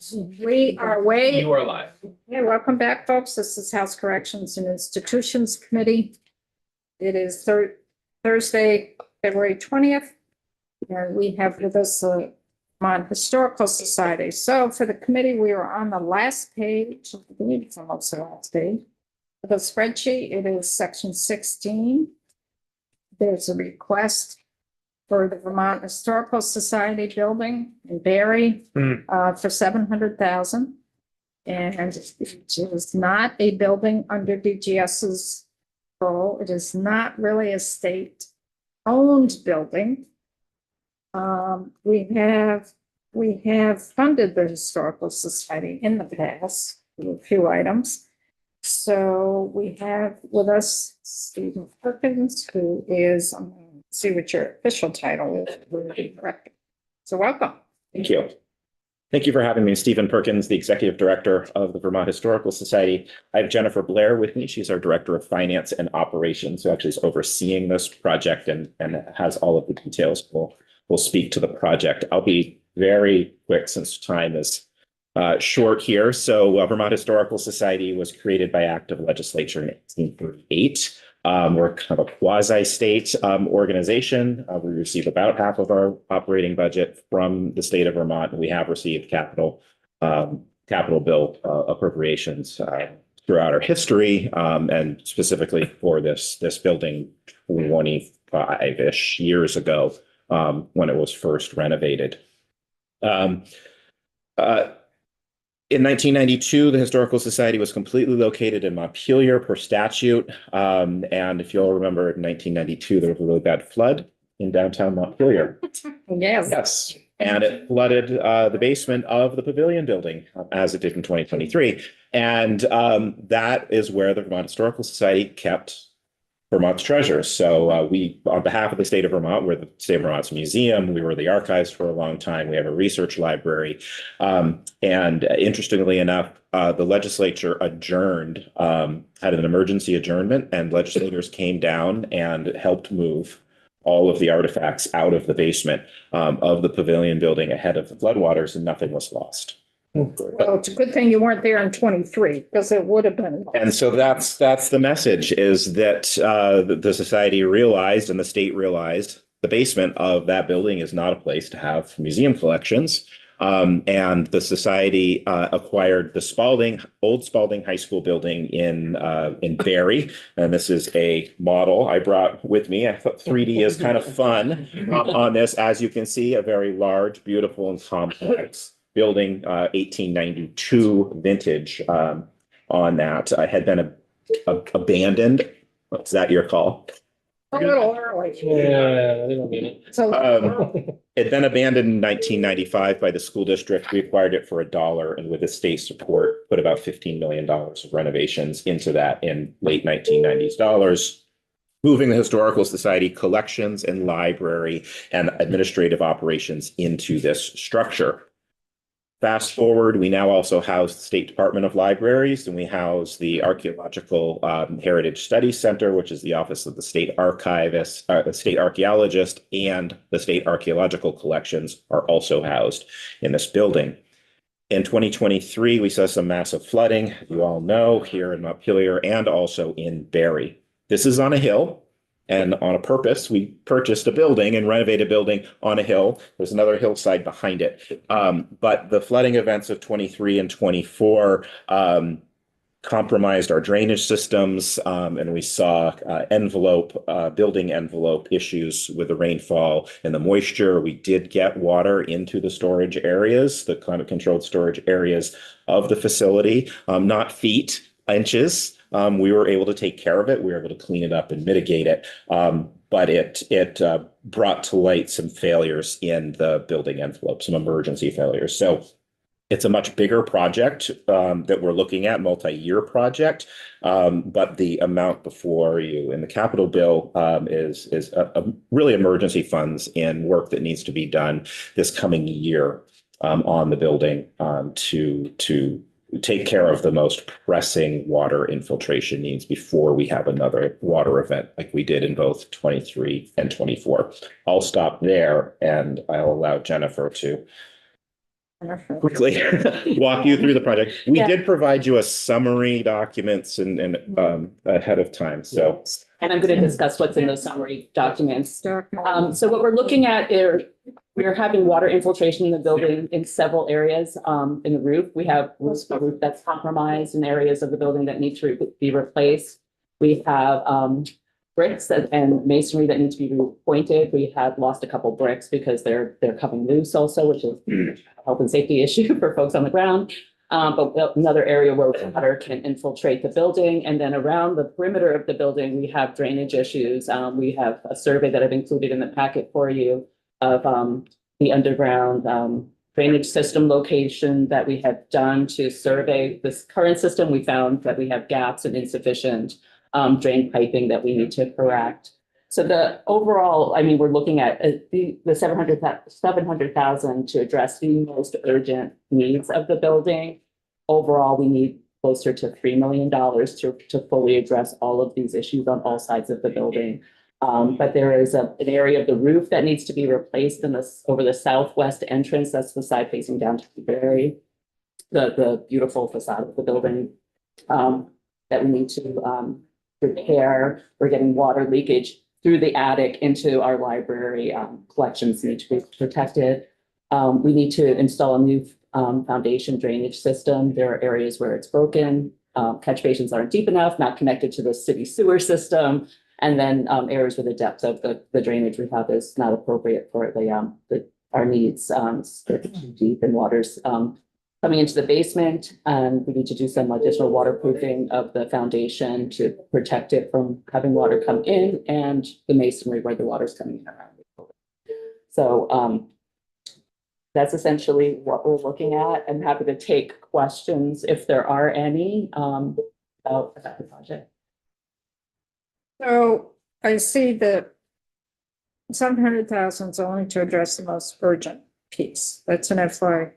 We are way. You are live. Yeah, welcome back, folks. This is House Corrections and Institutions Committee. It is Thursday, February 20th. And we have with us Vermont Historical Society. So for the committee, we are on the last page. I believe it's almost the last page. For the spreadsheet, it is section 16. There's a request for the Vermont Historical Society building in Barry for $700,000. And it is not a building under DGS's control. It is not really a state-owned building. We have funded the Historical Society in the past with a few items. So we have with us Stephen Perkins, who is, see what your official title is. So welcome. Thank you. Thank you for having me. Stephen Perkins, the Executive Director of the Vermont Historical Society. I have Jennifer Blair with me. She's our Director of Finance and Operations, who actually is overseeing this project and has all of the details. We'll speak to the project. I'll be very quick since time is short here. So Vermont Historical Society was created by act of legislature in 1838. We're kind of a quasi-state organization. We receive about half of our operating budget from the state of Vermont, and we have received capital bill appropriations throughout our history, and specifically for this building 25-ish years ago when it was first renovated. In 1992, the Historical Society was completely located in Montpelier per statute. And if you'll remember, in 1992, there was a really bad flood in downtown Montpelier. Yes. And it flooded the basement of the Pavilion building, as it did in 2023. And that is where the Vermont Historical Society kept Vermont's treasures. So we, on behalf of the state of Vermont, we're the state of Vermont's museum. We were the archives for a long time. We have a research library. And interestingly enough, the legislature adjourned, had an emergency adjournment, and legislators came down and helped move all of the artifacts out of the basement of the Pavilion building ahead of the floodwaters, and nothing was lost. Well, it's a good thing you weren't there in 23 because it would have been. And so that's the message, is that the society realized and the state realized the basement of that building is not a place to have museum collections. And the society acquired the old Spalding High School building in Barry. And this is a model I brought with me. I thought 3D is kind of fun on this. As you can see, a very large, beautiful, and complex building, 1892 vintage on that. Had been abandoned. Is that your call? A little early. Yeah, they don't mean it. So It had been abandoned in 1995 by the school district. We acquired it for $1, and with the state support, put about $15 million of renovations into that in late 1990s dollars, moving the Historical Society collections and library and administrative operations into this structure. Fast forward, we now also house the State Department of Libraries, and we house the Archaeological Heritage Studies Center, which is the office of the state archivist, the state archaeologist, and the state archaeological collections are also housed in this building. In 2023, we saw some massive flooding, you all know, here in Montpelier and also in Barry. This is on a hill. And on a purpose, we purchased a building and renovated a building on a hill. There's another hillside behind it. But the flooding events of 23 and 24 compromised our drainage systems. And we saw building envelope issues with the rainfall and the moisture. We did get water into the storage areas, the climate controlled storage areas of the facility, not feet, inches. We were able to take care of it. We were able to clean it up and mitigate it. But it brought to light some failures in the building envelope, some emergency failures. So it's a much bigger project that we're looking at, multi-year project. But the amount before you in the capital bill is really emergency funds and work that needs to be done this coming year on the building to take care of the most pressing water infiltration needs before we have another water event like we did in both 23 and 24. I'll stop there and I'll allow Jennifer to quickly walk you through the project. We Yeah. did provide you a summary documents and ahead of time, so. And I'm going to discuss what's in those summary documents. So what we're looking at is we're having water infiltration in the building in several areas in the roof. We have a roof that's compromised in areas of the building that need to be replaced. We have bricks and masonry that need to be repointed. We have lost a couple bricks because they're coming loose also, which is a health and safety issue for folks on the ground. But another area where water can infiltrate the building. And then around the perimeter of the building, we have drainage issues. We have a survey that I've included in the packet for you of the underground drainage system location that we have done to survey this current system. We found that we have gaps and insufficient drain piping that we need to correct. So the overall, I mean, we're looking at the 700,000 to address the most urgent needs of the building. Overall, we need closer to $3 million to fully address all of these issues on all sides of the building. But there is an area of the roof that needs to be replaced over the southwest entrance. That's the side facing down to the Berry, the beautiful facade of the building that we need to repair. We're getting water leakage through the attic into our library. Collections need to be protected. We need to install a new foundation drainage system. There are areas where it's broken. Catch basins aren't deep enough, not connected to the city sewer system. And then areas where the depth of the drainage we have is not appropriate for our needs. Too deep and water's coming into the basement, and we need to do some additional waterproofing of the foundation to protect it from having water come in, and the masonry where the water's coming in around. So that's essentially what we're looking at. I'm happy to take questions if there are any about the project. So I see that 700,000 is only to address the most urgent piece. That's an FY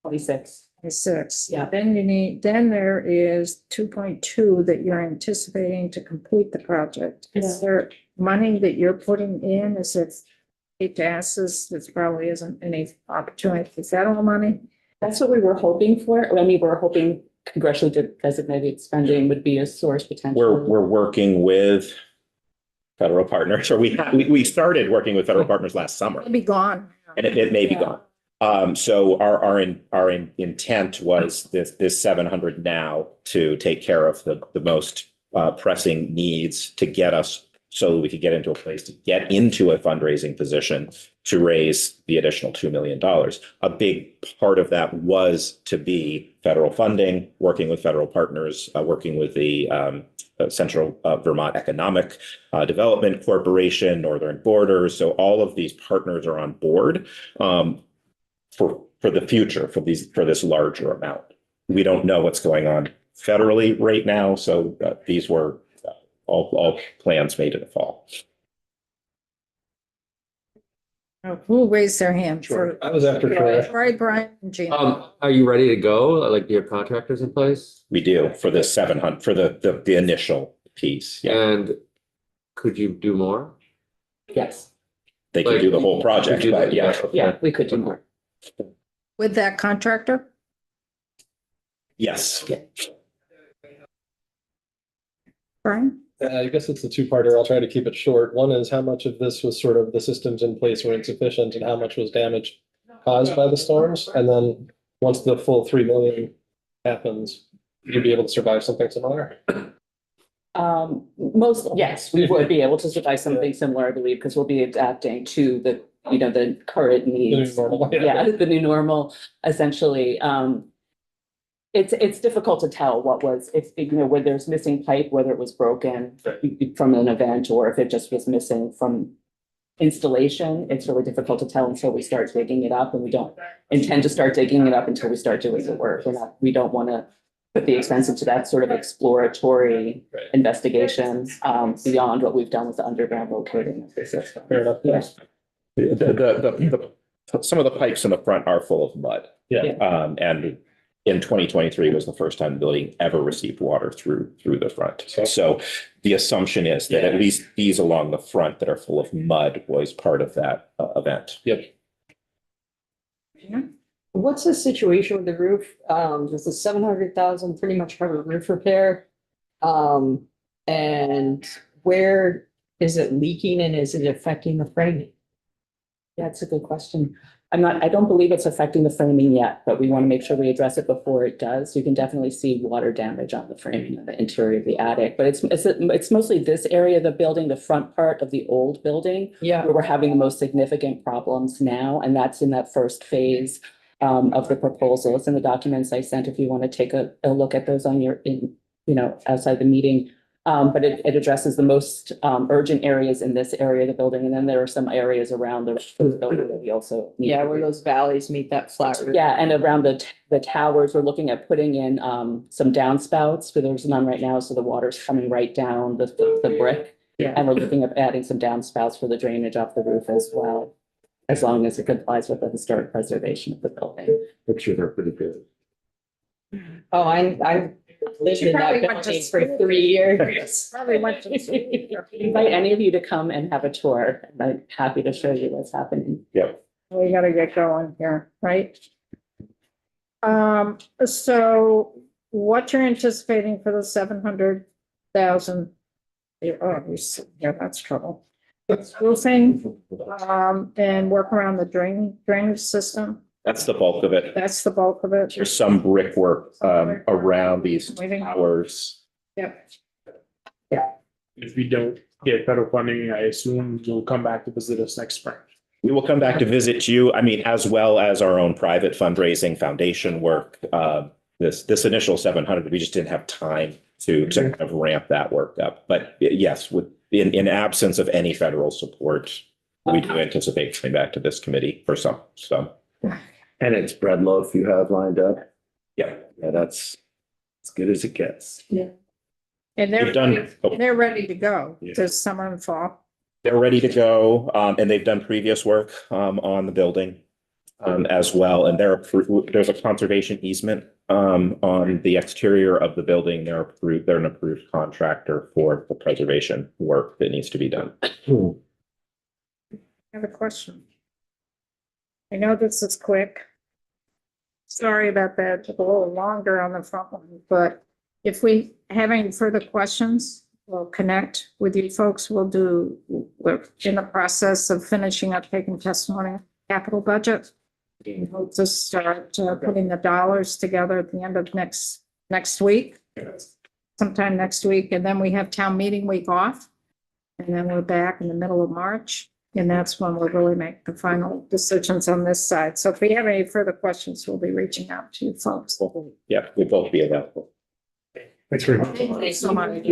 26. 26. Yeah. Then there is 2.2 that you're anticipating to complete the project. Is there money that you're putting in? Is it, hate to ask this, there probably isn't any opportunity for federal money? That's what we were hoping for. I mean, we're hoping congressionally designated spending would be a source potentially. We're working with federal partners, or we started working with federal partners last summer, It'll be gone. and it may be Yeah. gone. So our intent was this 700 now to take care of the most pressing needs to get us so we could get into a place to get into a fundraising position to raise the additional $2 million. A big part of that was to be federal funding, working with federal partners, working with the Central Vermont Economic Development Corporation, Northern Borders. So all of these partners are on board for the future, for this larger amount. We don't know what's going on federally right now, so these were all plans made in the fall. Who raised their hand Sure. for? I was after Troy. Right, Brian and Gina. Are you ready to go? Like, do you have contractors in place? We do for the 700 for the initial piece. Yeah, And could you do more? Yes. they can Like, do the whole Could project, you do but that? yeah, Yeah, we could do more. With that contractor? yes. Brian? I guess it's a two-parter. I'll try to keep it short. One is how much of this was sort of the systems in place were insufficient and how much was damage caused by the storms? And then once the full 3 million happens, you'd be able to survive something similar? Yes, we would be able to survive something similar, I believe, because we'll be adapting to the current needs. normal, yeah. Yeah, the new normal, essentially. It's difficult to tell what was, where there's missing pipe, whether it was broken from an event or if it just was missing from installation. It's really difficult to tell until we start digging it up, and we don't intend to start digging it up until we start doing the work. We don't want to put the expense into that sort of exploratory Right. investigation beyond what we've done with the underground locating of the system. Fair enough. Yeah. Some of the pipes in the front are full of mud. Yeah. And in 2023 was the first time the building ever received water through the front. Okay. So the assumption is that at least these along the front that are full of mud was part of that event. Yep. What's the situation with the roof? Does the 700,000 pretty much cover roof repair? And where is it leaking and is it affecting the framing? Yeah, it's a good question. I don't believe it's affecting the framing yet, but we want to make sure we address it before it does. You can definitely see water damage on the framing of the interior of the attic, but it's mostly this area of the building, the front part of the old building, Yeah, where we're having the most significant problems now, and that's in that first phase of the proposals and the documents I sent, if you want to take a look at those on outside the meeting. But it addresses the most urgent areas in this area of the building, and then there are some areas around the building that we also need. yeah, where those valleys meet that flat roof. Yeah, and around the towers, we're looking at putting in some downspouts, but there's none right now, so the water's coming right down the brick. Yeah. And we're looking at adding some downspouts for the drainage off the roof as well, as long as it complies with the historic preservation of the building. Picture they're pretty good. Oh, I lived You in probably that went to building for school. 3 years. Probably went to. Invite any of you to come and have a tour, and I'm happy to show you what's happening. We gotta get going here, right? So what you're anticipating for the 700,000? Yeah, that's trouble. Roofing, and work around the drainage system, That's the bulk of it. that's the bulk of it. There's some brickwork around these Waiting. towers. Yep. If we don't get federal funding, I assume you'll come back to visit us next spring. We will come back to visit you, I mean, as well as our own private fundraising foundation work. This initial 700, we just didn't have time to kind of ramp that work up. But yes, in absence of any federal support, we do anticipate coming back to this committee for some. And it's bread loaf you have lined up? Yeah. Yeah, that's as good as it gets. And We've done, they're ready to go Yeah. this summer and fall. they're ready to go, and they've done previous work on the building as well. And there's a conservation easement on the exterior of the building. They're an approved contractor for the preservation work that needs to be done. I have a question. I know this is quick. Sorry about that, took a little longer on the front one, but if we have any further questions, we'll connect with you folks. We're in the process of finishing up taking testimony on capital budget. We hope to start putting the dollars together at the end of next week, sometime next week, and then we have town meeting week off. And then we're back in the middle of March. And that's when we'll really make the final decisions on this side. So if we have any further questions, we'll be reaching out to you folks. Yeah, we'll both be available. Thanks very much. Thank you so much.